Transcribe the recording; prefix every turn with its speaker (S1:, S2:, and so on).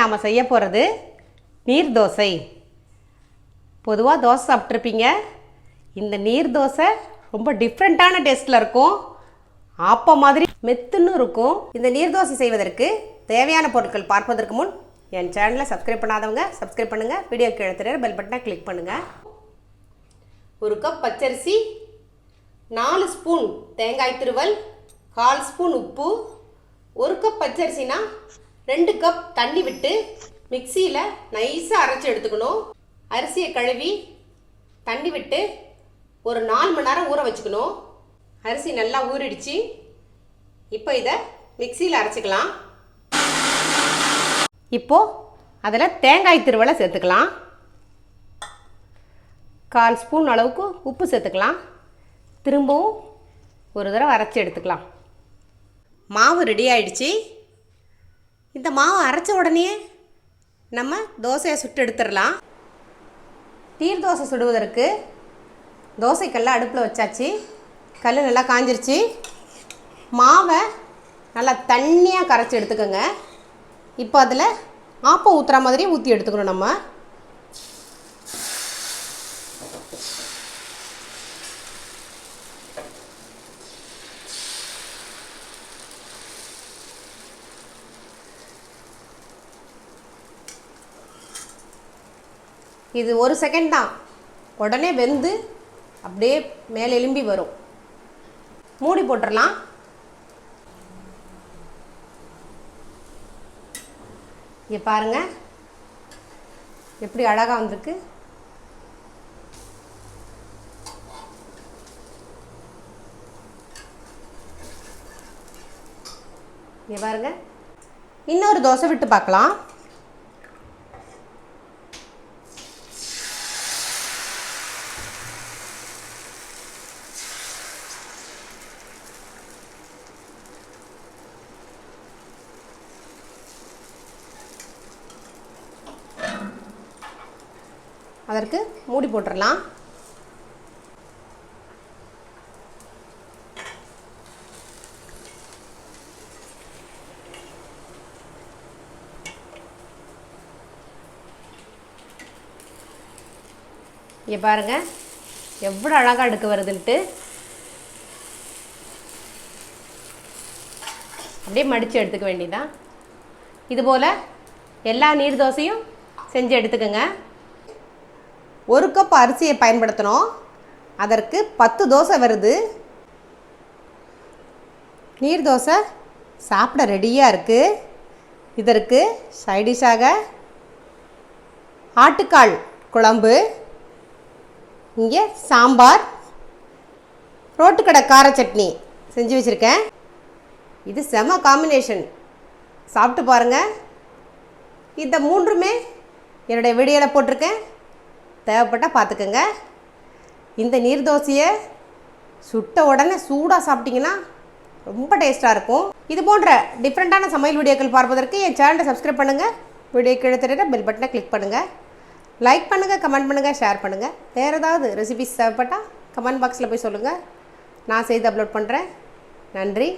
S1: நாம் செய்ய போகிறது நீர் தோசை. பொதுவாக தோசை சாப்பிட்ருப்பீங்க. இந்த நீர் தோசை ரொம்ப டிஃப்ரெண்ட்டான டேஸ்ட்டில் இருக்கும். ஆப்பம் மாதிரி மெத்துன்னு இருக்கும். இந்த நீர் தோசை செய்வதற்கு தேவையான பொருட்கள் பார்ப்பதற்கு முன் என் சேனலை சப்ஸ்கிரைப் பண்ணாதவங்க சப்ஸ்கிரைப் பண்ணுங்கள். வீடியோ கீழே தெரியுற பெல் பட்டனை கிளிக் பண்ணுங்கள். 1 கப் பச்சரிசி, 4 ஸ்பூன் தேங்காய் துருவல், 1/4 ஸ்பூன் உப்பு. 1 கப் பச்சரிசினா 2 கப் தண்ணி விட்டு மிக்சியில் நைஸாக அரைச்சி எடுத்துக்கணும். அரிசியை கழுவி தண்ணி விட்டு ஒரு 4 மணி நேரம் ஊற வச்சுக்கணும். அரிசி நல்லா ஊறிடுச்சு. இப்போ இதை மிக்சியில் அரைச்சிக்கலாம். இப்போது அதில் தேங்காய் துருவலை சேர்த்துக்கலாம். 1/4 ஸ்பூன் அளவுக்கு உப்பு சேர்த்துக்கலாம். திரும்பவும் ஒரு தடவை அரைச்சி எடுத்துக்கலாம். மாவு ரெடி ஆயிடுச்சு. இந்த மாவு அரைச்ச உடனே நம்ம தோசையை சுட்டு எடுத்துடலாம். நீர் தோசை சுடுவதற்கு தோசைக்கல்லை அடுப்பில் வச்சாச்சு. கல் நல்லா காஞ்சிருச்சு. மாவை நல்லா தண்ணியாக கரைச்சி எடுத்துக்கோங்க. இப்போ அதில் ஆப்பம் ஊற்றுற மாதிரி ஊற்றி எடுத்துக்கணும். நம்ம இது 1 செகண்ட் தான், உடனே வெந்து அப்படியே மேலே எலும்பி வரும். மூடி போட்டுடலாம். இங்கே பாருங்கள் எப்படி அழகாக வந்திருக்கு. இங்கே பாருங்கள். இன்னொரு தோசை விட்டு பார்க்கலாம். அதற்கு மூடி போட்டுடலாம். இங்கே பாருங்கள் எவ்வளோ அழகாக எடுக்க வருதுன்ட்டு. அப்படியே மடித்து எடுத்துக்க வேண்டியதான். இதுபோல் எல்லா நீர் தோசையும் செஞ்சு எடுத்துக்கோங்க. 1 கப் அரிசியை பயன்படுத்தணும். அதற்கு 10 தோசை வருது. நீர் தோசை சாப்பிட ரெடியாக இருக்குது. இதற்கு சைடிஷாக ஆட்டுக்கால் குழம்பு, இங்கே சாம்பார், ரோட்டுக்கடை கார சட்னி செஞ்சு வச்சுருக்கேன். இது செம காம்பினேஷன். சாப்பிட்டு பாருங்கள். இந்த 3மே என்னுடைய வீடியோவில் போட்டிருக்கேன். தேவைப்பட்டால் பார்த்துக்கோங்க. இந்த நீர் தோசையை சுட்ட உடனே சூடாக சாப்பிட்டிங்கன்னா ரொம்ப டேஸ்ட்டாக இருக்கும். இது போன்ற டிஃப்ரெண்ட்டான சமையல் வீடியோக்கள் பார்ப்பதற்கு என் சேனலை சப்ஸ்கிரைப் பண்ணுங்கள். வீடியோ கீழே தெரியுற பெல் பட்டனை கிளிக் பண்ணுங்கள். லைக் பண்ணுங்கள், கமெண்ட் பண்ணுங்கள், ஷேர் பண்ணுங்கள். வேறு ஏதாவது ரெசிபிஸ் தேவைப்பட்டால் கமெண்ட் பாக்ஸில் போய் சொல்லுங்கள். நான் செய்து அப்லோட் பண்ணுறேன். நன்றி.